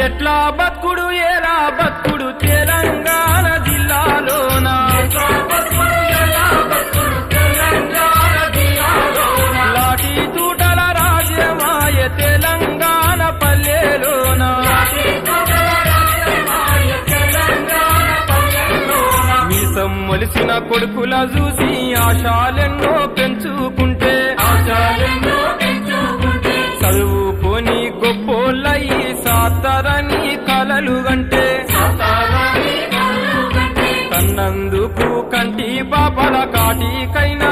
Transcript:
ఎట్లా బతుకుడు ఏలా బతుకుడు తెలంగాణ జిల్లాలోన లాఠీ తూటల రాజ్యమాయ తెలంగాణ పల్లెలోన మీసం మొలిసిన కొడుకుల చూసి ఆశాలెన్నో పెంచుకుంటే చదువుకొని గొప్పోళ్ళయి సాతారని కలలు గంటే కన్నందుకు కంటి పాపల కాటికైనా